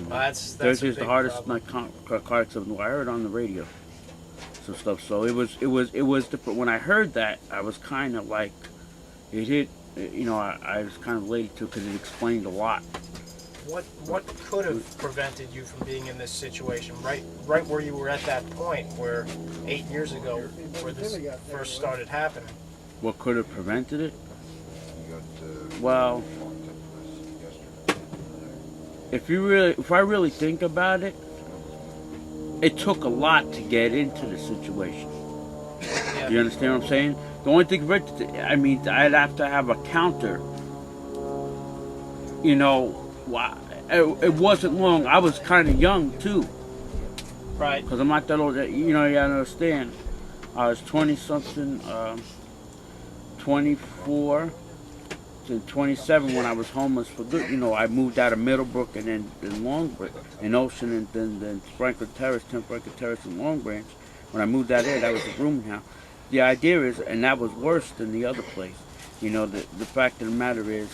Well, that's Those a is the big hardest problem. car accident. I heard on the radio some stuff. So it was when I heard that, I was kind of like it hit. I was kind of related to because it explained a lot. What could have prevented you from being in this situation, right where you were at that point, where 8 years ago, where this first started happening? What could have prevented it? Well, if I really think about it, it took a lot to get into the situation. Yeah. You understand what I'm saying? The only thing, I mean, I'd have to have a counter. It wasn't long. I was kind of young too, Right. because I'm not that old. You gotta understand. I was 20 something, 24 to 27 when I was homeless for good. I moved out of Middlebrook and then Longbranch, and Ocean, and then Franklin Terrace, 10 Franklin Terrace, and Long Branch. When I moved out there, that was a rooming house. The idea is, and that was worse than the other place. The fact of the matter is,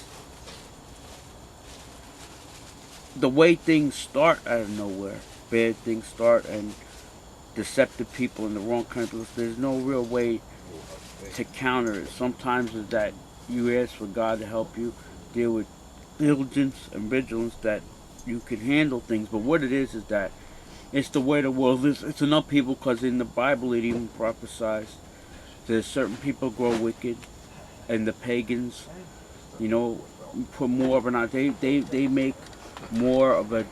the way things start out of nowhere, bad things start, and deceptive people in the wrong countries, there's no real way to counter it. Sometimes is that you ask for God to help you deal with diligence and vigilance that you can handle things. But what it is that it's the way the world is. It's enough people, because in the Bible it even prophesies there's certain people grow wicked, and the pagans, put more of an they make more of a,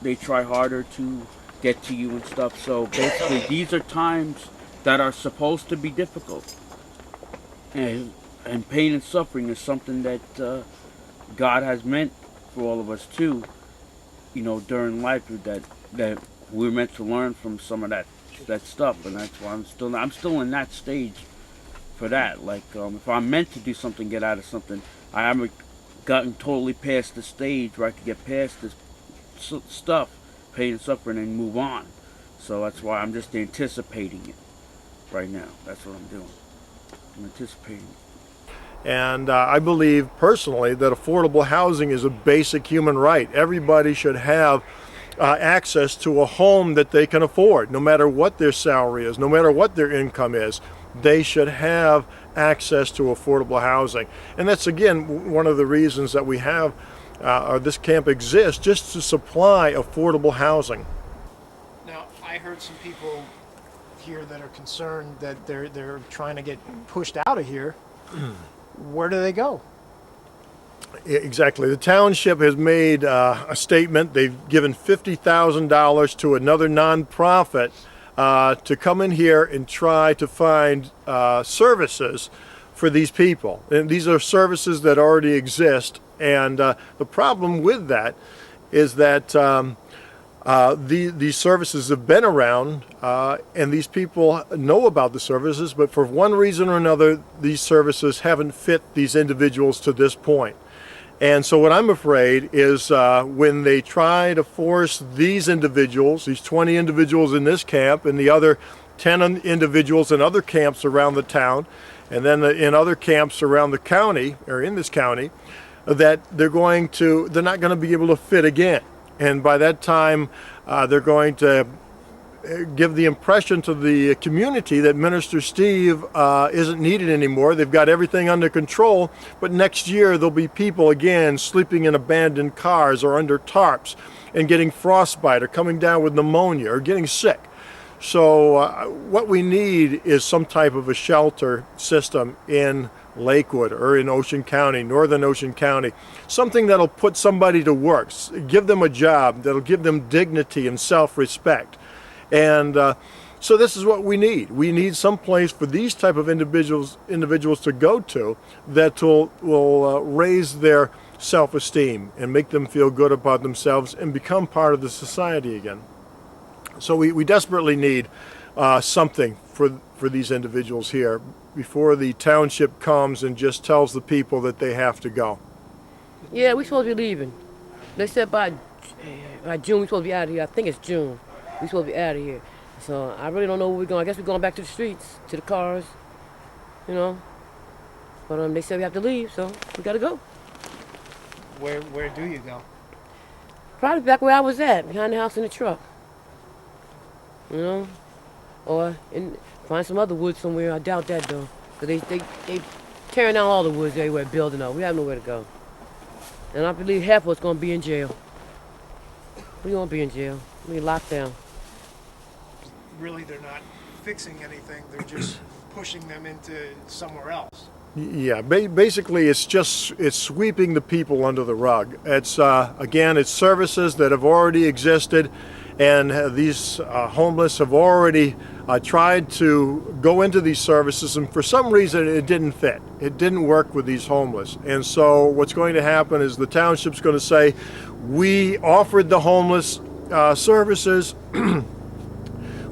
they try harder to get to you and stuff. So basically, these are times that are supposed to be difficult, and pain and suffering is something that God has meant for all of us too. During life, that we're meant to learn from some of that stuff, and that's why I'm still in that stage for that. Like, if I'm meant to do something, get out of something, I haven't gotten totally past the stage where I could get past this stuff, pain and suffering, and move on. So that's why I'm just anticipating it right now. That's what I'm doing. I'm anticipating it. And I believe personally that affordable housing is a basic human right. Everybody should have access to a home that they can afford, no matter what their salary is, no matter what their income is. They should have access to affordable housing. And that's, again, one of the reasons that we have, or this camp exists, just to supply affordable housing. Now, I heard some people here that are concerned that they're trying to get pushed out of here. Where do they go? Exactly. The township has made a statement. They've given $50,000 to another nonprofit to come in here and try to find services for these people. And these are services that already exist. And the problem with that is that these services have been around, and these people know about the services, but for one reason or another, these services haven't fit these individuals to this point. And so what I'm afraid is when they try to force these individuals, these 20 individuals in this camp and the other 10 individuals in other camps around the town, and then in other camps around the county, or in this county, that they're not going to be able to fit again. And by that time, they're going to give the impression to the community that Minister Steve isn't needed anymore. They've got everything under control, but next year there'll be people again sleeping in abandoned cars or under tarps and getting frostbite or coming down with pneumonia or getting sick. So what we need is some type of a shelter system in Lakewood or in Ocean County, northern Ocean County, something that'll put somebody to work, give them a job, that'll give them dignity and self-respect. And so this is what we need. We need some place for these type of individuals to go to that will raise their self-esteem and make them feel good about themselves and become part of the society again. So we desperately need something for these individuals here before the township comes and just tells the people that they have to go. Yeah, we're supposed to be leaving. They said by June we're supposed to be out of here. I think it's June. We're supposed to be out of here. So I really don't know where we're going. I guess we're going back to the streets, to the cars, But they said we have to leave, so we got to go. Where do you go? Probably back where I was at, behind the house in the truck. You know? Or find some other woods somewhere. I doubt that though. Cause they tearing down all the woods everywhere, building up. We have nowhere to go. And I believe half of us gonna be in jail. We gonna be in jail. We locked down. Really, they're not fixing anything. They're just pushing them into somewhere else. Yeah, basically it's sweeping the people under the rug. It's again, it's services that have already existed, and these homeless have already tried to go into these services, and for some reason it didn't fit. It didn't work with these homeless. And so what's going to happen is the township's going to say, we offered the homeless services.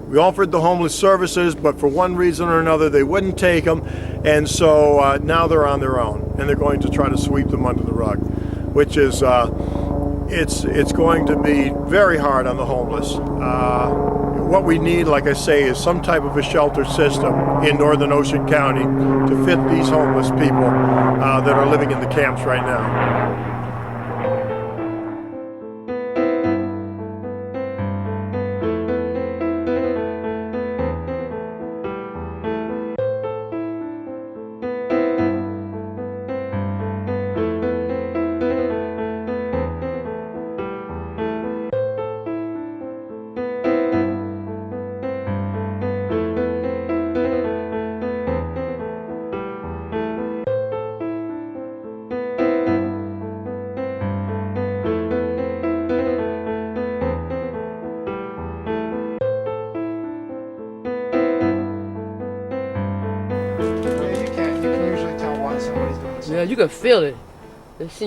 We offered the homeless services, but for one reason or another, they wouldn't take them, and so now they're on their own, and they're going to try to sweep them under the rug, which is it's going to be very hard on the homeless. What we need, like I say, is some type of a shelter system in Northern Ocean County to fit these homeless people that are living in the camps right now. Yeah, you can feel it.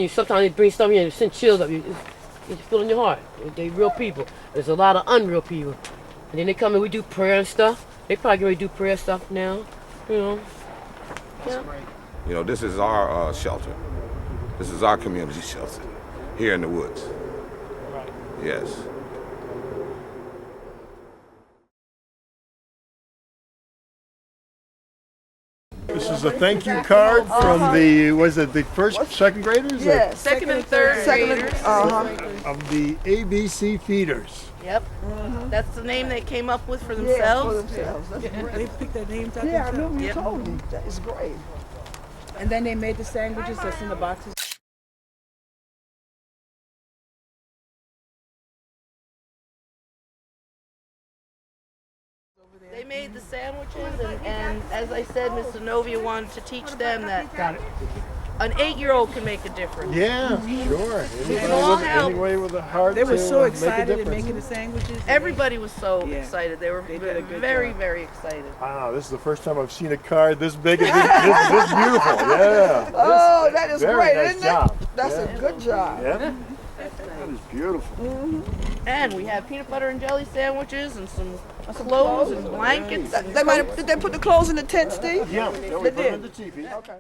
Sometimes they bring stuff in and send chills up. You feel it in your heart. They real people. There's a lot of unreal people. And then they come and we do prayer and stuff. They probably going to do prayer stuff now. You know. That's great. You know, this is our shelter. This is our community shelter here in the woods. Right. Yes. This is a thank you card from the first, second graders? Yes. Second and third graders. Of the ABC feeders. Yep. That's the name they came up with for Yeah, for themselves. themselves. That's great. They picked their names out Yeah, I themselves. remember you Yep. told me. That is great. And then they made the sandwiches that's in the boxes. They made the sandwiches, and as I said, Mr. Novia wanted to teach them that an 8-year-old can make a difference. Yeah, sure. all help. Anybody with a heart They were to so make a excited in difference. making the sandwiches. Everybody was so Yeah. excited. They were They did a good very, job. very excited. Wow, this is the first time I've seen a card this big and this beautiful. Yeah. Oh, that is Very great, nice isn't job. it? That's a good job. Yeah. That is beautiful. And we had peanut butter and jelly sandwiches and some clothes and blankets. Did they put the clothes in the tent, Steve? Yeah, we put it in the TV. Okay.